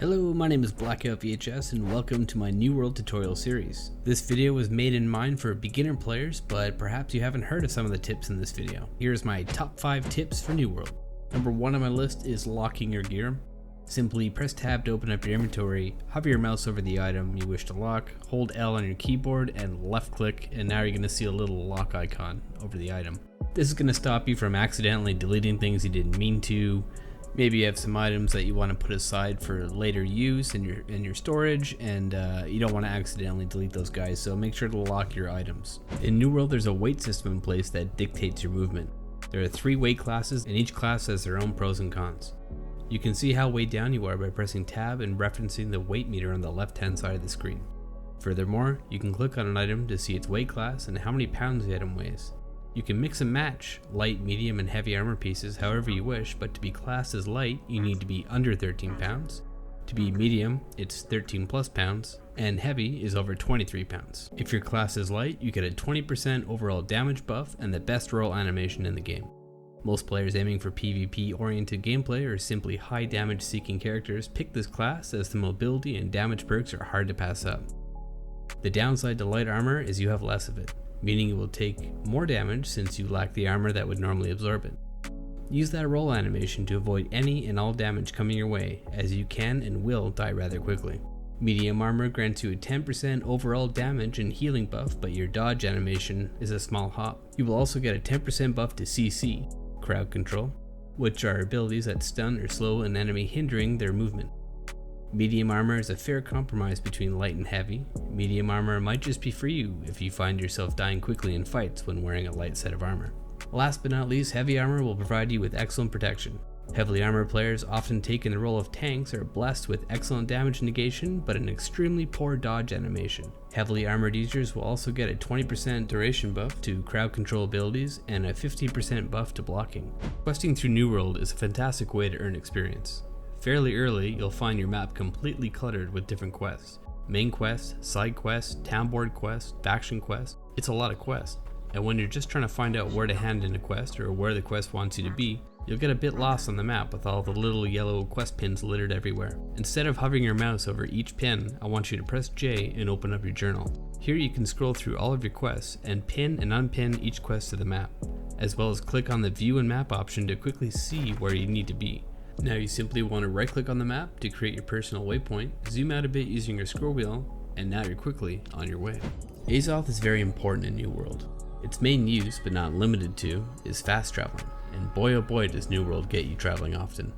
Hello, my name is BlackoutVHS and welcome to my New World tutorial series. This video was made in mind for beginner players, but perhaps you haven't heard of some of the tips in this video. Here's my top 5 tips for New World. Number 1 on my list is locking your gear. Simply press tab to open up your inventory, hover your mouse over the item you wish to lock, hold L on your keyboard and left click, and now you're going to see a little lock icon over the item. This is going to stop you from accidentally deleting things you didn't mean to. Maybe you have some items that you want to put aside for later use in your storage, and you don't want to accidentally delete those guys, so make sure to lock your items. In New World, there's a weight system in place that dictates your movement. There are 3 weight classes, and each class has their own pros and cons. You can see how weighed down you are by pressing tab and referencing the weight meter on the left-hand side of the screen. Furthermore, you can click on an item to see its weight class and how many pounds the item weighs. You can mix and match light, medium, and heavy armor pieces however you wish, but to be classed as light, you need to be under 13 pounds. To be medium, it's 13 plus pounds, and heavy is over 23 pounds. If your class is light, you get a 20% overall damage buff and the best roll animation in the game. Most players aiming for PvP-oriented gameplay or simply high damage seeking characters pick this class as the mobility and damage perks are hard to pass up. The downside to light armor is you have less of it, meaning it will take more damage since you lack the armor that would normally absorb it. Use that roll animation to avoid any and all damage coming your way, as you can and will die rather quickly. Medium armor grants you a 10% overall damage and healing buff, but your dodge animation is a small hop. You will also get a 10% buff to CC, crowd control, which are abilities that stun or slow an enemy, hindering their movement. Medium armor is a fair compromise between light and heavy. Medium armor might just be for you if you find yourself dying quickly in fights when wearing a light set of armor. Last but not least, heavy armor will provide you with excellent protection. Heavily armored players, often taking the role of tanks, are blessed with excellent damage negation but an extremely poor dodge animation. Heavily armored users will also get a 20% duration buff to crowd control abilities and a 15% buff to blocking. Questing through New World is a fantastic way to earn experience. Fairly early, you'll find your map completely cluttered with different quests. Main quests, side quests, town board quests, faction quests. It's a lot of quests. And when you're just trying to find out where to hand in a quest or where the quest wants you to be, you'll get a bit lost on the map with all the little yellow quest pins littered everywhere. Instead of hovering your mouse over each pin, I want you to press J and open up your journal. Here you can scroll through all of your quests and pin and unpin each quest to the map, as well as click on the view and map option to quickly see where you need to be. Now you simply want to right click on the map to create your personal waypoint, zoom out a bit using your scroll wheel, and now you're quickly on your way. Azoth is very important in New World. Its main use, but not limited to, is fast traveling, and boy oh boy does New World get you traveling often.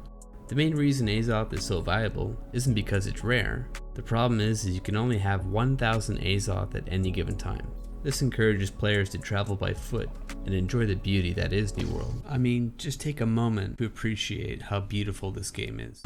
The main reason Azoth is so valuable isn't because it's rare. The problem is you can only have 1,000 Azoth at any given time. This encourages players to travel by foot and enjoy the beauty that is New World. I mean, just take a moment to appreciate how beautiful this game is.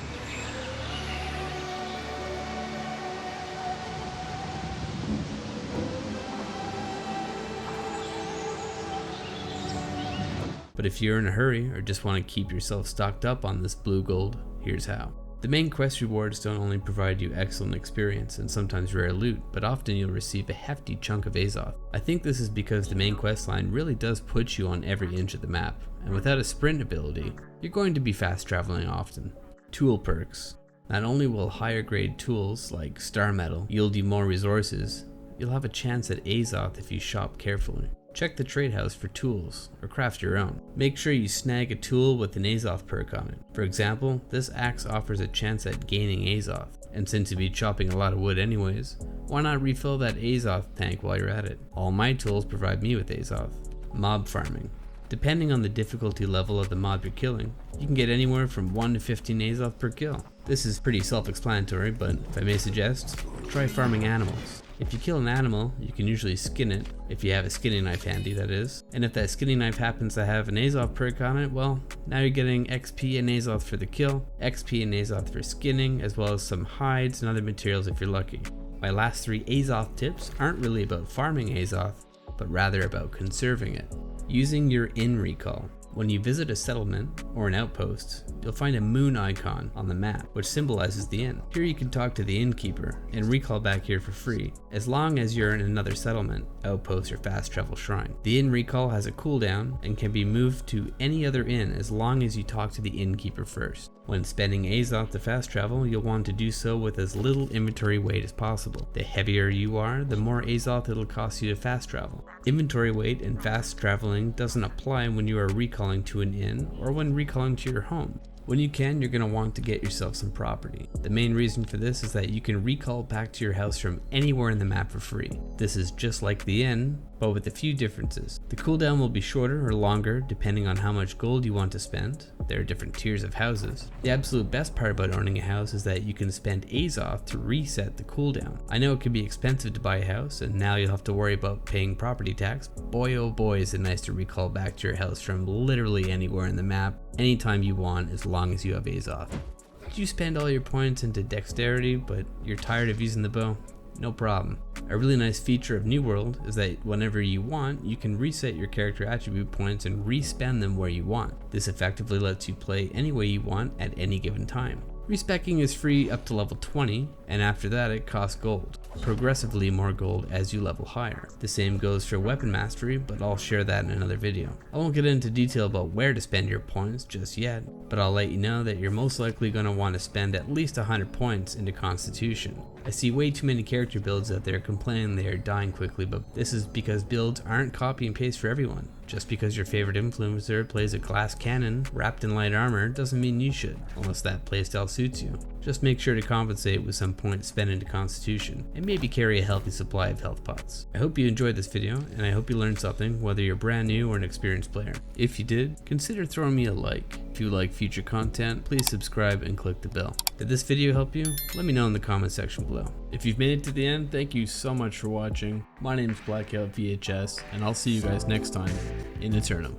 But if you're in a hurry or just want to keep yourself stocked up on this blue gold, here's how. The main quest rewards don't only provide you excellent experience and sometimes rare loot, but often you'll receive a hefty chunk of Azoth. I think this is because the main quest line really does put you on every inch of the map, and without a sprint ability, you're going to be fast traveling often. Tool perks. Not only will higher grade tools like Star Metal yield you more resources, you'll have a chance at Azoth if you shop carefully. Check the trade house for tools, or craft your own. Make sure you snag a tool with an Azoth perk on it. For example, this axe offers a chance at gaining Azoth, and since you'll be chopping a lot of wood anyways, why not refill that Azoth tank while you're at it? All my tools provide me with Azoth. Mob farming. Depending on the difficulty level of the mob you're killing, you can get anywhere from 1 to 15 Azoth per kill. This is pretty self-explanatory, but if I may suggest, try farming animals. If you kill an animal, you can usually skin it, if you have a skinning knife handy that is. And if that skinning knife happens to have an Azoth perk on it, well, now you're getting XP and Azoth for the kill, XP and Azoth for skinning, as well as some hides and other materials if you're lucky. My last 3 Azoth tips aren't really about farming Azoth, but rather about conserving it. Using your in recall. When you visit a settlement or an outpost, you'll find a moon icon on the map, which symbolizes the inn. Here you can talk to the innkeeper and recall back here for free, as long as you're in another settlement, outpost, or fast travel shrine. The inn recall has a cooldown and can be moved to any other inn as long as you talk to the innkeeper first. When spending Azoth to fast travel, you'll want to do so with as little inventory weight as possible. The heavier you are, the more Azoth it'll cost you to fast travel. Inventory weight and fast traveling doesn't apply when you are recalling to an inn or when recalling to your home. When you can, you're going to want to get yourself some property. The main reason for this is that you can recall back to your house from anywhere in the map for free. This is just like the inn, but with a few differences. The cooldown will be shorter or longer depending on how much gold you want to spend. There are different tiers of houses. The absolute best part about owning a house is that you can spend Azoth to reset the cooldown. I know it can be expensive to buy a house, and now you'll have to worry about paying property tax. Boy oh boy is it nice to recall back to your house from literally anywhere in the map, anytime you want, as long as you have Azoth. Did you spend all your points into dexterity, but you're tired of using the bow? No problem. A really nice feature of New World is that whenever you want, you can reset your character attribute points and respend them where you want. This effectively lets you play any way you want at any given time. Respecking is free up to level 20, and after that it costs gold. Progressively more gold as you level higher. The same goes for weapon mastery, but I'll share that in another video. I won't get into detail about where to spend your points just yet, but I'll let you know that you're most likely going to want to spend at least 100 points into Constitution. I see way too many character builds out there complaining they are dying quickly, but this is because builds aren't copy and paste for everyone. Just because your favorite influencer plays a glass cannon wrapped in light armor doesn't mean you should, unless that playstyle suits you. Just make sure to compensate with some points spent into Constitution, and maybe carry a healthy supply of health pots. I hope you enjoyed this video, and I hope you learned something, whether you're brand new or an experienced player. If you did, consider throwing me a like. If you like future content, please subscribe and click the bell. Did this video help you? Let me know in the comment section below. If you've made it to the end, thank you so much for watching. My name is BlackoutVHS, and I'll see you guys next time in Eternum.